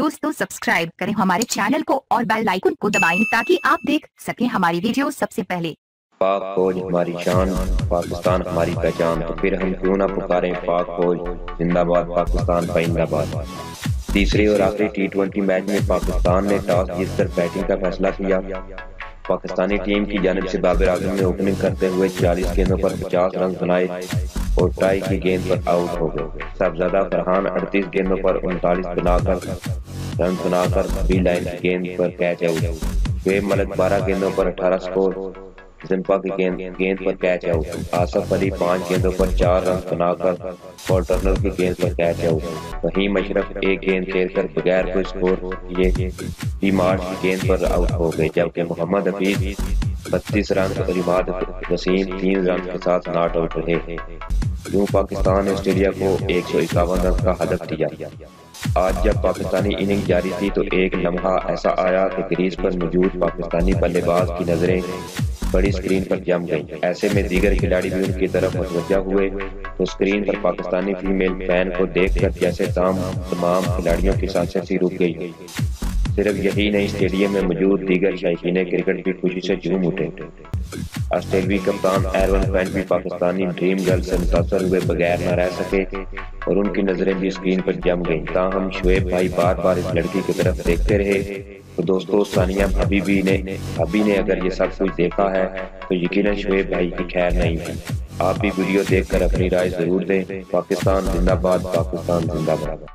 दोस्तों सब्सक्राइब करें हमारे चैनल को और बेल आइकन को दबाएं ताकि आप देख सकें हमारी वीडियो सबसे पहले। पाक फौज हमारी शान, पाकिस्तान हमारी पहचान, तो फिर हम क्यों ना पुकारें पाक फौज जिंदाबाद, पाकिस्तान पाइंदाबाद। तीसरे और आखिरी टी20 मैच में पाकिस्तान ने टॉस जीतकर बैटिंग का फैसला किया। पाकिस्तानी टीम की जानिब से बाबर आजम ने ओपनिंग करते हुए 40 गेंदों पर 50 रन बनाए और टाई की गेंद पर आउट हो गए। सबजादा फरहान 38 गेंदों पर 39 रन बनाकर बी लाइन की गेंद पर कैच आउट। शुएब मलिक 12 गेंदों पर 18 स्कोर, जिम्पा की गेंद पर कैच आउट। आसफ अली 5 गेंदों पर 4 रन बनाकर पॉल टर्नर की गेंद पर कैच आउट। वहीम अशरफ 1 गेंद खेलकर बगैर कोई स्कोर किए टी मार्च की गेंद पर आउट हो गए, जबकि मोहम्मद हफीज 32 रन और इमाद वसीम 3 रन के साथ नॉट आउट रहे। यूं पाकिस्तान ने ऑस्ट्रेलिया को 151 रन का हदफ दिया। आज जब पाकिस्तानी इनिंग जारी थी तो एक लम्हा ऐसा आया कि क्रीज पर मौजूद पाकिस्तानी बल्लेबाज की नजरें बड़ी स्क्रीन पर जम गई। ऐसे में दीगर खिलाड़ी भी उनकी तरफ मुतवज्जा हुए तो स्क्रीन पर पाकिस्तानी फीमेल फैन को देखकर जैसे तमाम खिलाड़ियों की सांसें सी रुक गई। सिर्फ यही नहीं, स्टेडियम में मौजूद दीगर शायकीन क्रिकेट भी खुशी से झूम उठे। ऑस्ट्रेलियाई कप्तान एरवन फैन भी पाकिस्तानी ड्रीम गर्ल से मुतासर हुए बगैर न रह सके और उनकी नजरें भी स्क्रीन पर जम गईं। ताहम शुएब भाई बार बार इस लड़की की तरफ देखते रहे। तो दोस्तों, सानिया भाभी ने अगर ये सब कुछ देखा है तो यकीनन शुएब भाई की खैर नहीं है। आप भी वीडियो देखकर अपनी राय जरूर दें। पाकिस्तान जिंदाबाद, पाकिस्तान जिंदाबाद।